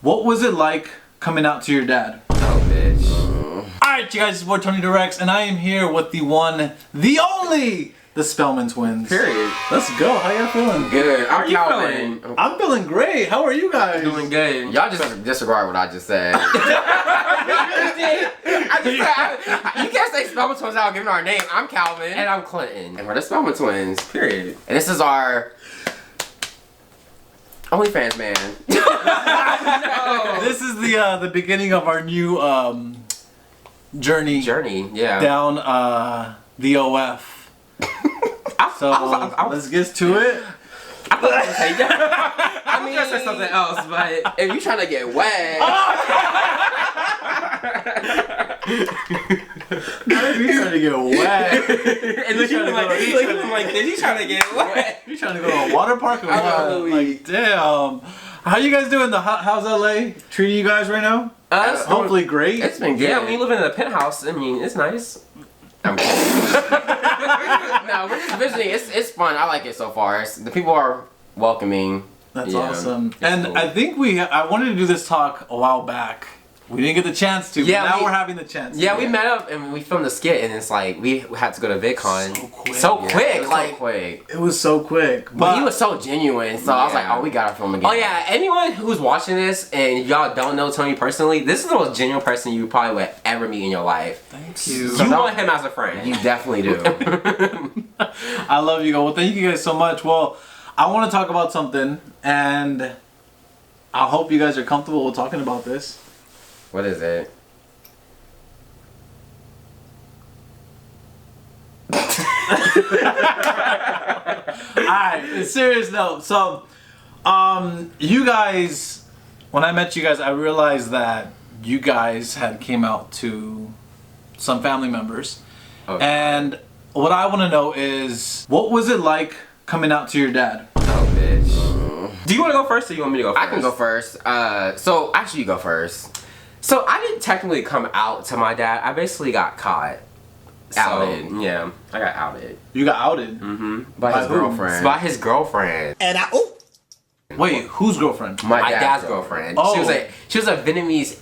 What was it like coming out to your dad? Oh, bitch. Alright, you guys, it's your boy Tony Directs, and I am here with the one, the only, the Spellman twins. Period. Let's go. How y'all feeling? Good. How are you Calvin. feeling? I'm feeling great. How are you guys? Doing good. Y'all just disregard what I just said. You can't say Spellman Twins without giving our name. I'm Calvin. And I'm Clinton. And we're the Spellman Twins. Period. And this is our OnlyFans man. This is the beginning of our new journey Yeah. down the OF. So let's get to it. I mean, I say something else, but If you trying to get wet, You're trying to get wet. and look at him like this. He's trying to get wet. You trying to go to a water park or what? Absolutely. Like, damn. How you guys doing? How's LA treating you guys right now? Hopefully great. it's been good. Yeah, when you live in a penthouse, I mean, it's nice. I'm kidding. No, we're just visiting. It's fun. I like it so far. The people are welcoming. That's Yeah, awesome. it's And cool. I think I wanted to do this talk a while back. We didn't get the chance to, Yeah, but now we- we're having the chance. Yeah, we met up and we filmed a skit, and it's like we had to go to VidCon. So quick. So Yeah, quick, it was like. so quick. It was so quick. But he was so genuine, so I was like, Yeah. oh, we gotta film again. Oh yeah, anyone who's watching this and y'all don't know Tony personally, this is the most genuine person you probably would ever meet in your life. Thank you. So you want him as a friend. You definitely do. I love you. Well, thank you guys so much. Well, I want to talk about something, and I hope you guys are comfortable with talking about this. What is it? Alright, serious note. So, you guys, when I met you guys, I realized that you guys had came out to some family members. Okay. And what I want to know is, what was it like coming out to your dad? Oh, bitch. Do you want to go first or you want me to go first? I can go first. So actually, you go first. So I didn't technically come out to my dad. I basically got caught. Outed. So, yeah, I got outed. You got outed. Mm-hmm. By his who? girlfriend. It's by his girlfriend. Wait, whose girlfriend? My dad's girlfriend. Oh. She was a Vietnamese,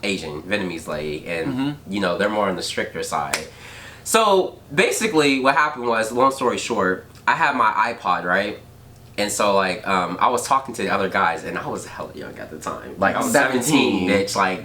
Asian Vietnamese lady, and you know they're more on the stricter side. So basically, what happened was, long story short, I had my iPod, right, and so like I was talking to the other guys, and I was hella young at the time, like I was 17, bitch, like.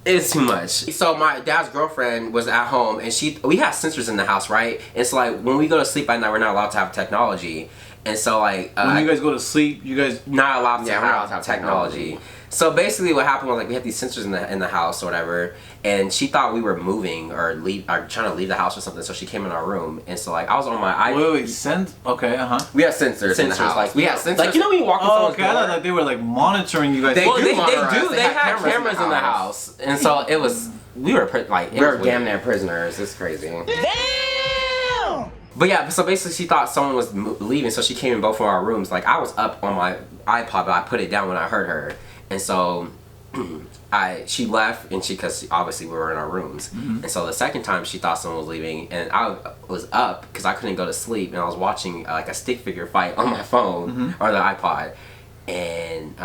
It's too much. So my dad's girlfriend was at home, and we have sensors in the house, right? It's like when we go to sleep at night, we're not allowed to have technology, and so like When you guys go to sleep, you guys... not allowed to Yeah, we're not allowed to have technology. So basically, what happened was like we had these sensors in the house or whatever, and she thought we were moving or trying to leave the house or something. So she came in our room, and so like I was on my Wait, okay, We have sensors in the house. like we have sensors. like you know when you walk in Oh, someone's okay, I thought door? like they were like monitoring you guys. They Well, do they monitor us. do. They They have had cameras in the house, and so it was we were like it We're was damn weird. near prisoners. It's crazy. But yeah, so basically she thought someone was leaving, so she came in both of our rooms. Like I was up on my iPod, but I put it down when I heard her, and so she left, and because obviously we were in our rooms, and so the second time she thought someone was leaving, and I was up because I couldn't go to sleep, and I was watching like a stick figure fight on my phone or the iPod, and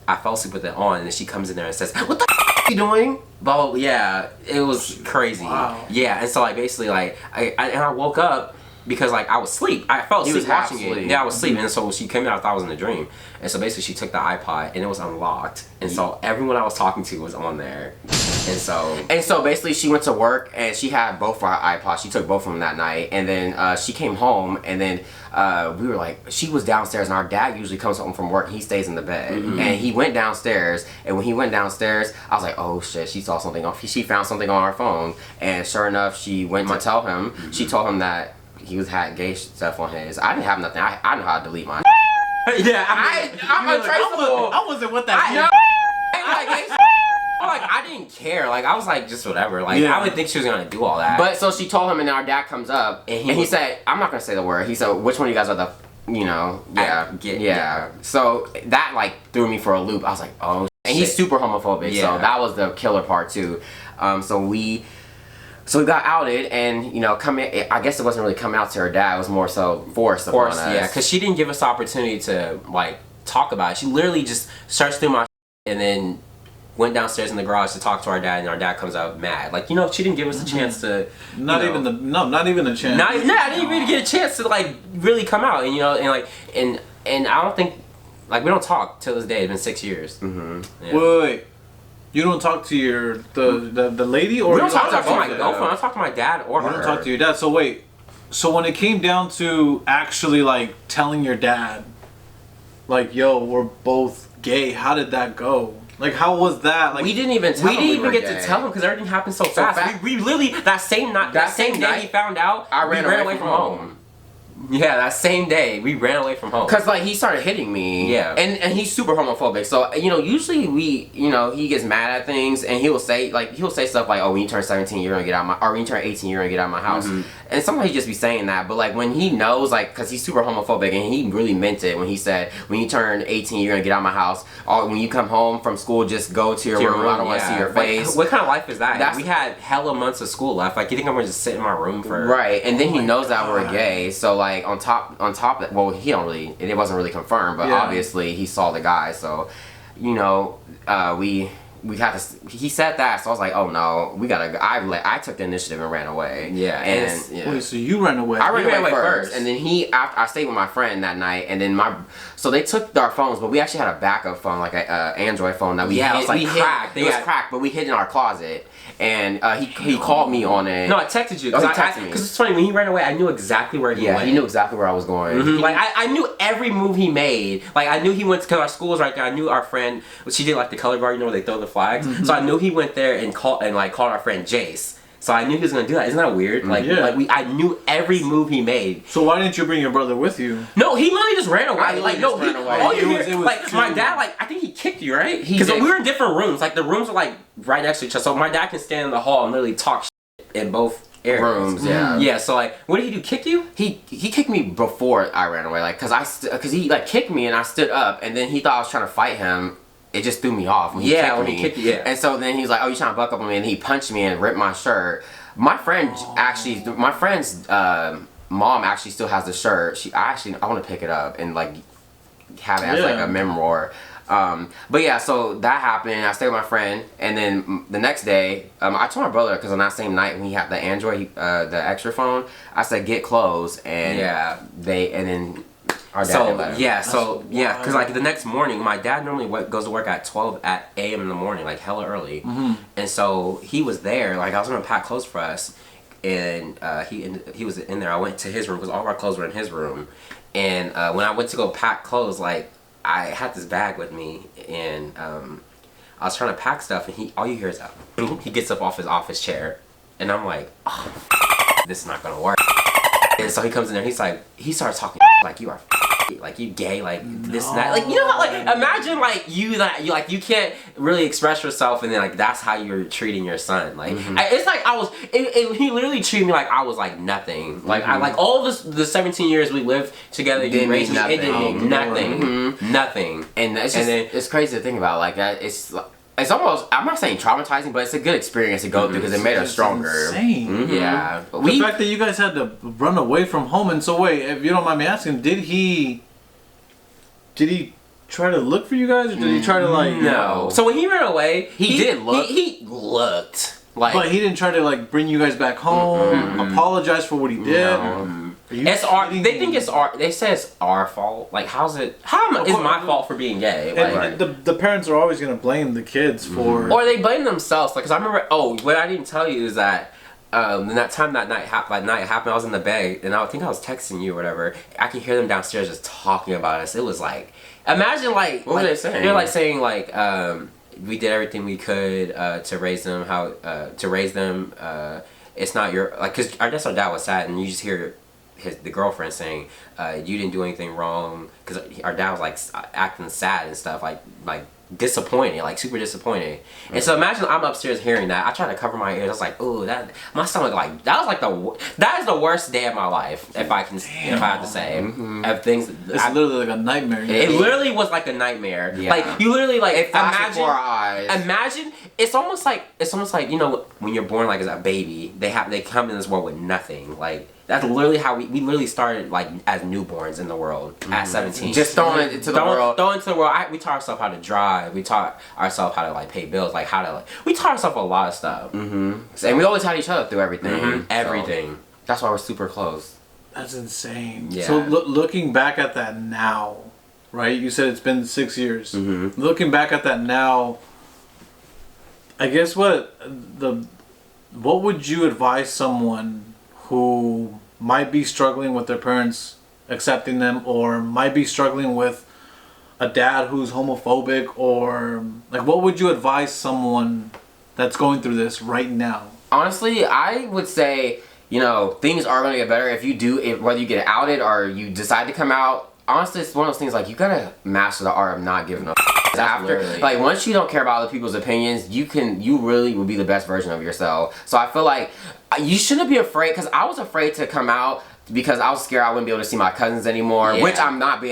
I fell asleep with it on, and then she comes in there and says, "What the are you doing?" Blah, blah, yeah, it was crazy. Wow. Yeah, and so like basically like I woke up because like I was asleep. I fell He asleep was half watching it. asleep. Yeah, I was sleeping, and so she came in. I thought I was in a dream, and so basically she took the iPod and it was unlocked, and so everyone I was talking to was on there, and so basically she went to work and she had both our iPods. She took both of them that night, and then she came home, and then we were like, she was downstairs, and our dad usually comes home from work. He stays in the bed, and he went downstairs, and when he went downstairs, I was like, oh shit, she saw something on. She found something on our phone, and sure enough, she went to tell him. She told him that he had gay stuff on his. I didn't have nothing. I know how to delete mine. yeah, I'm untraceable. I wasn't with that. I know. like I didn't care. Like I was like just whatever. Like Yeah. I would think she was gonna do all that. But so she told him, and our dad comes up, And and he he was- said, I'm not gonna say the word. He said, which one of you guys are the, yeah, yeah. So that like threw me for a loop. I was like, oh. And he's Shit. super homophobic, Yeah. so that was the killer part too. So we got outed, and I guess it wasn't really coming out to her dad. It was more so forced upon us. yeah, because she didn't give us the opportunity to like talk about it. She literally just searched through my and then went downstairs in the garage to talk to our dad, and our dad comes out mad. Like, you know, she didn't give us a chance to. Not even a chance. I didn't really get a chance to like really come out, and you know, and like, and I don't think like we don't talk till this day. It's been 6 years. Mm-hmm. Yeah. Wait. You don't talk to the lady, or We don't talk to both? my girlfriend. I don't talk to my dad or You her. don't talk to your dad. So wait. So when it came down to actually like telling your dad, like, yo, we're both gay, how did that go? Like, how was that? Like, We didn't even tell him we were get gay. to tell him because everything happened so fast. fast. We literally that same day night, he found out, I we ran away from home. Yeah, that same day we ran away from home. Cause like he started hitting me, Yeah. and he's super homophobic. So you know, usually he gets mad at things, and he'll say stuff like, "Oh, when you turn 17, you're gonna get out my," or when you turn 18, you're gonna get out of my house. And sometimes he just be saying that, but like when he knows, like, cause he's super homophobic, and he really meant it when he said, "When you turn 18, you're gonna get out of my house," or when you come home from school, just go to your room. I don't want to see your face. What kind of life is that? That's- We had hella months of school left. Like, you think I'm gonna just sit in my room for Right, and then he my knows that we're God. gay. So like on top of that, well, he don't really. It wasn't really confirmed, but Yeah. obviously he saw the guy. So, you know, we had to. He said that, so I was like, oh no, we gotta. I took the initiative and ran away. Yeah, and yeah. wait, so you ran away? I ran You ran away away first, first. and then after I stayed with my friend that night, and then so they took our phones, but we actually had a backup phone, like a Android phone that we Yeah, it hid. was, like, we hid- cracked. It was Yeah. cracked, but we hid in our closet, and he called me on it. No, I texted you. Oh, he texted me. Because it's funny, when he ran away, I knew exactly where he Yeah, went. he knew exactly where I was going. Mhm. Like, I knew every move he made. Like, I knew he went, because our school was right there. I knew our friend, she did like the color guard, you know, where they throw the flags. So I knew he went there and called our friend Jace. So I knew he was gonna do that. Isn't that weird? Like, Yeah. I knew every move he made. So why didn't you bring your brother with you? No, he literally just ran away. I Like, literally no, just ran away. all you It hear, was- it was like, my too- dad, like, I think he kicked you, right? He Because did. we were in different rooms. Like, the rooms were, like, right next to each other. So my dad can stand in the hall and literally talk shit in both areas. Rooms, yeah. Yeah, so, like, what did he do? Kick you? He kicked me before I ran away, like, cause he like kicked me and I stood up, and then he thought I was trying to fight him. It just threw me off when he Yeah, kicked when me. he kicked you, yeah. And so then he was like, "Oh, you trying to buck up on me?" And he punched me and ripped my shirt. My friend's mom actually still has the shirt. I want to pick it up and like have it as like Yeah. a memoir. But yeah, so that happened. I stayed with my friend, and then the next day, I told my brother, because on that same night when he had the Android, the extra phone, I said, "Get clothes," and Yeah. and then our dad didn't let him. Because like the next morning, my dad normally goes to work at 12 a.m. in the morning, like hella early, and so he was there. Like I was gonna pack clothes for us, and he was in there. I went to his room because all of our clothes were in his room, and when I went to go pack clothes, like I had this bag with me, and I was trying to pack stuff, and all you hear is boom. He gets up off his office chair, and I'm like, oh, this is not gonna work. And so he comes in there, he starts talking like you are like you gay, like this and that. Like, you know how, like, imagine like you can't really express yourself, and then like that's how you're treating your son. Like it's like he literally treated me like I was like nothing. Like I like all the 17 years we lived together, Didn't raised mean me, it didn't mean nothing. nothing. Nothing. And it's just it's crazy to think about. Like that, it's almost, I'm not saying traumatizing, but it's a good experience to go through because it made us It's stronger. insane. Yeah. But The fact that you guys had to run away from home, and so wait, if you don't mind me asking, did he try to look for you guys, or did he try to like? No. So when he ran away, He did look. He looked like. But he didn't try to like bring you guys back home, apologize for what he did. No. Are you It's our. kidding They me? think it's our. They say it's our fault. Like, how's it? How is my fault for being gay? And Like, the parents are always gonna blame the kids for. or they blame themselves. Like, cause I remember. Oh, what I didn't tell you is that. That night happened, I was in the bed, and I think I was texting you or whatever. I can hear them downstairs just talking about us. It was like, imagine like, What were they saying? They're like saying like, we did everything we could to raise them. It's not your like, cause I guess our dad was sad, and you just hear the girlfriend saying, you didn't do anything wrong, because our dad was like acting sad and stuff, like disappointed, like super disappointed. And so imagine I'm upstairs hearing that. I try to cover my ears. I was like, "Oh, that my stomach like that was like that is the worst day of my life if I have to say of things." It's literally like a nightmare. It literally was like a nightmare. Yeah. Like you literally like It flashed before our eyes. Imagine it's almost like you know when you're born like as a baby, they come in this world with nothing. Like that's literally how we literally started like as newborns in the world at 17. Just throwing it into the world. Throwing into the world. We taught ourselves how to drive. We taught ourselves how to like pay bills. Like how to like we taught ourselves a lot of stuff. And we always had each other through everything. So Everything. that's why we're super close. That's insane. Yeah. So looking back at that now, right? You said it's been 6 years. Looking back at that now, I guess what would you advise someone who might be struggling with their parents accepting them, or might be struggling with a dad who's homophobic, or like what would you advise someone that's going through this right now? Honestly, I would say, you know, things are going to get better if you do, whether you get outed or you decide to come out. Honestly, it's one of those things like you gotta master the art of not giving a after. Literally. Like once you don't care about other people's opinions, you really will be the best version of yourself. So I feel like you shouldn't be afraid, because I was afraid to come out because I was scared I wouldn't be able to see my cousins anymore, Yeah. which I'm not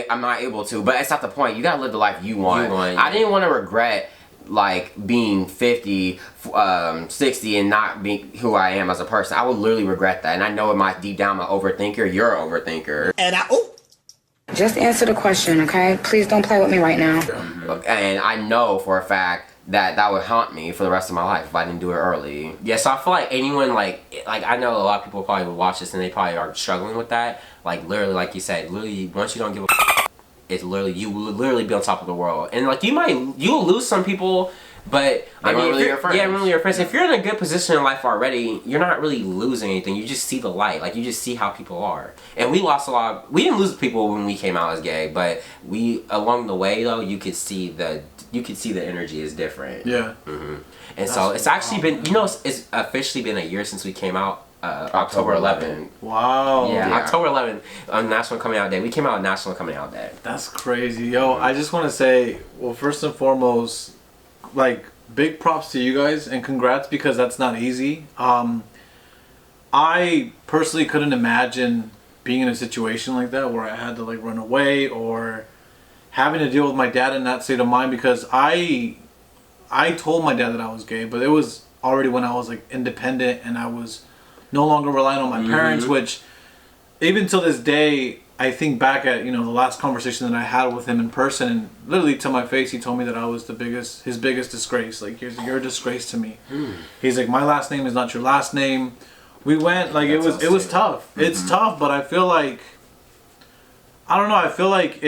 able to. But it's not the point. You gotta live the life you want. Yeah. I didn't want to regret like being 50, 60 and not being who I am as a person. I would literally regret that. And I know in my deep down, I'm an overthinker. You're an overthinker. Just answer the question, okay? Please don't play with me right now. And I know for a fact that would haunt me for the rest of my life if I didn't do it early. Yeah, so I feel like anyone like I know a lot of people probably would watch this and they probably are struggling with that. Like literally, like you said, literally once you don't give a it's literally you will literally be on top of the world. And like you'll lose some people, but I mean, really your friends. Yeah, really your friends. If you're in a good position in life already, you're not really losing anything. You just see the light. Like you just see how people are. And we lost a lot. We didn't lose people when we came out as gay, but we along the way though you could see the energy is different. Yeah. And so it's actually been it's officially been a year since we came out. October 11th. Wow. Yeah, Yeah. October 11th on National Coming Out Day. We came out on National Coming Out Day. That's crazy. Yo, I just want to say, well, first and foremost, like, big props to you guys and congrats, because that's not easy. I personally couldn't imagine being in a situation like that where I had to like run away or having to deal with my dad in that state of mind, because I told my dad that I was gay, but it was already when I was like independent and I was no longer relying on my parents, which even till this day, I think back at, the last conversation that I had with him in person, and literally to my face, he told me that I was his biggest disgrace. Like, you're a disgrace to me. He's like, my last name is not your last name. We went, like, it was tough. It's tough, but I feel like, I don't know, I feel like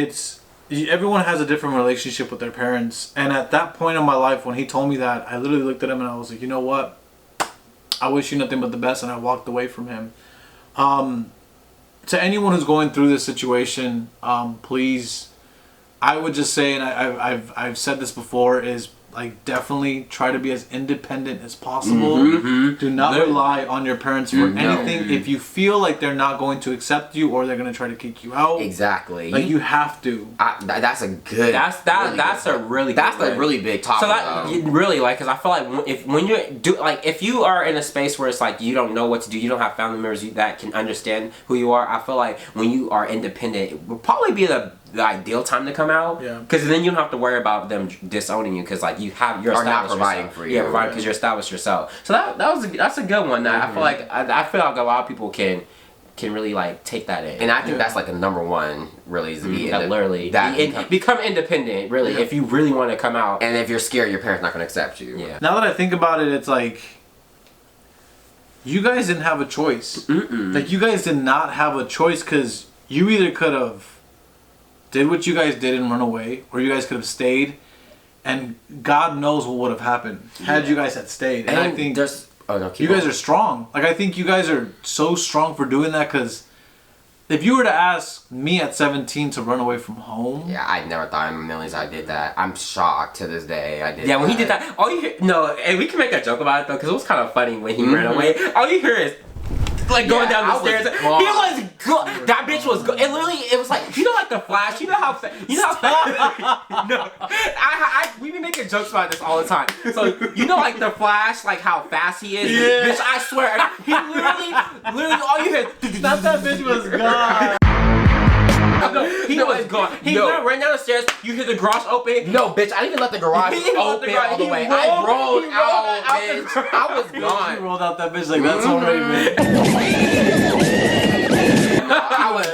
everyone has a different relationship with their parents. And at that point in my life, when he told me that, I literally looked at him and I was like, you know what? I wish you nothing but the best, and I walked away from him. To anyone who's going through this situation, please, I would just say, and I've said this before, is like definitely try to be as independent as possible. Do not rely on your parents for anything. If you feel like they're not going to accept you or they're going to try to kick you out, Exactly. like you have to. That's a good. That's a really big topic. So that really like, because I feel like if you are in a space where it's like you don't know what to do, you don't have family members that can understand who you are. I feel like when you are independent, it will probably be the ideal time to come out. Yeah. Because then you don't have to worry about them disowning you, because like you're Or not established providing yourself. for you. Yeah, providing because you're established yourself. So that's a good one. That I feel like I feel like a lot of people can really like take that in. And I think that's like a number one, really, is to be literally that become independent. Really, if you really want to come out. And if you're scared, your parents not gonna accept you. Yeah. Now that I think about it, it's like you guys didn't have a choice. Like, you guys did not have a choice, because you either could have did what you guys did and run away, or you guys could have stayed, and God knows what would have happened had you guys had stayed. And I think you guys are strong. Like, I think you guys are so strong for doing that, because if you were to ask me at 17 to run away from home, Yeah, I never thought in millions I did that. I'm shocked to this day. I did. Yeah, when he did that, all you hear, and we can make a joke about it though, because it was kind of funny when he ran away. All you hear is, like going down the I was stairs. gone. He was good. That bitch was good. And literally, it was like, you know, like the Flash. You know how no, we be making jokes about this all the time. So you know, like the Flash, like how fast he is. Yeah. Bitch, I swear, he literally, all you hear. Not that bitch was gone. He was gone. He ran down the stairs. You hear the garage open. No, bitch, I didn't even let the garage He let open the garage- all the he way. rolled- I he rolled rolled out, out the bitch. I was He gone. rolled out that bitch like that's already been. I was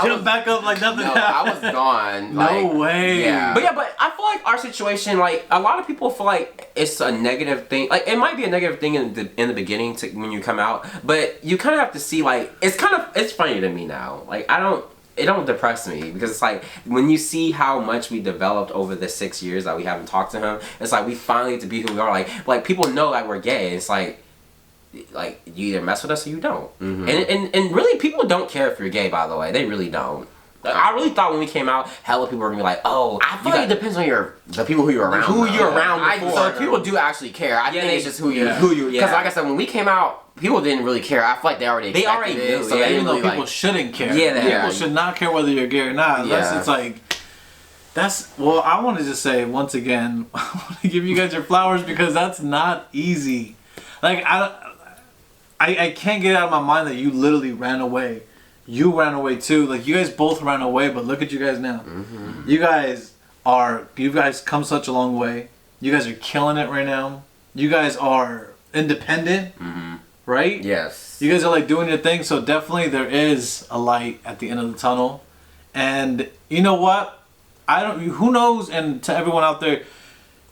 Jump back up like nothing No, happened. I was gone. No Like, way. Yeah. But yeah, but I feel like our situation, like a lot of people feel like it's a negative thing. Like it might be a negative thing in the beginning to when you come out, but you kind of have to see like it's funny to me now. Like it don't depress me because it's like when you see how much we developed over the 6 years that we haven't talked to him, it's like we finally get to be who we are. Like people know that we're gay. It's like you either mess with us or you don't. And really people don't care if you're gay, by the way. They really don't. Like, I really thought when we came out, hella people were gonna be like, "Oh, I feel like it depends on the people who you're around. Who you're around So before. people do actually care. I think it's just who you. yeah. Because like I said, when we came out, people didn't really care. I feel like they already expected it. knew, So yeah. they Even didn't though really people like. shouldn't care. Yeah, they- people should not care whether you're gay or not. Unless Yeah. it's like, I want to just say once again, I want to give you guys your flowers because that's not easy. Like, I can't get it out of my mind that you literally ran away. You ran away too. Like, you guys both ran away, but look at you guys now. You guys come such a long way. You guys are killing it right now. You guys are independent, right? Yes. You guys are like doing your thing, so definitely there is a light at the end of the tunnel. And you know what? Who knows, and to everyone out there,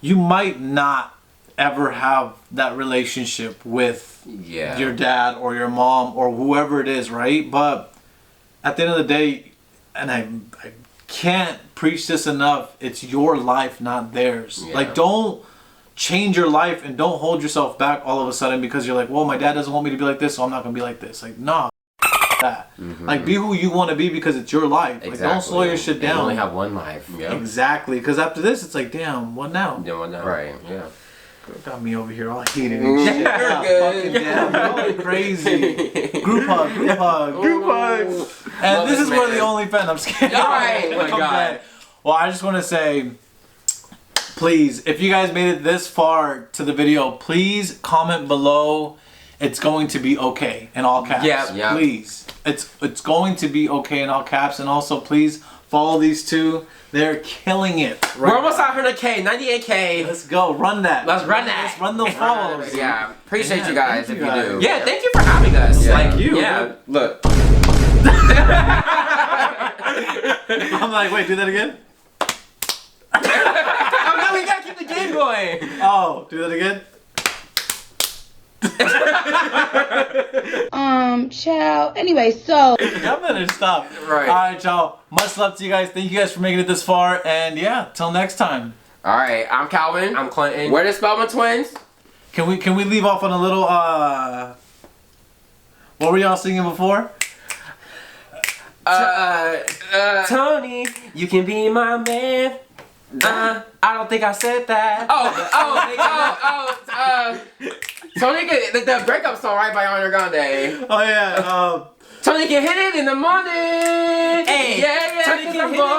you might not ever have that relationship with Yeah. your dad or your mom or whoever it is, right? But at the end of the day, and I can't preach this enough, it's your life, not theirs. Yeah. Like, don't change your life and don't hold yourself back all of a sudden because you're like, well, my dad doesn't want me to be like this, so I'm not gonna be like this. Like, nah, that. Like, be who you want to be because it's your life. Like, don't slow your shit You down. only have one life. Yeah. Exactly, because after this, it's like, damn, what now? Yeah, well, no. Right. Yeah. Got me over here all heated and shit. You're Ah, good. fucking damn, y'all are crazy. Group hug. And Love this this is where the man. OnlyFans. I'm scared. All right, oh my I'm God. dead. Well, I just want to say, please, if you guys made it this far to the video, please comment below. It's going to be okay in all caps. Yeah. Please. It's going to be okay in all caps. And also, please follow these two. They're killing it. We're almost at 100K, 98K. Let's go. Run that. Let's run that. Let's run those follows. Yeah. Appreciate Yeah, you guys thank if you you guys. do. Yeah, thank you for having us. Yeah. Like Thank you. Yeah, look. I'm like, wait, do that again? Oh no, we gotta keep the game going. Oh, do that again? Child. Anyway, so. Y'all better stop. Right. Alright, y'all. Much love to you guys. Thank you guys for making it this far. And yeah, till next time. All right. I'm Calvin. I'm Clinton. We're the Spellman Twins. Can we leave off on a little what were y'all singing before? Tony, you can be my man. I don't think I said that. Tony, the breakup song, right, by Ariana Grande. Oh yeah, Tony can hit it in the morning. Hey, yeah, Tony can hit it when he bored.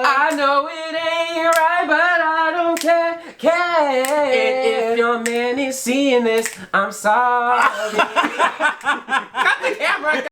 I know it ain't right, but I don't care. And if your man is seeing this, I'm sorry. Got the camera.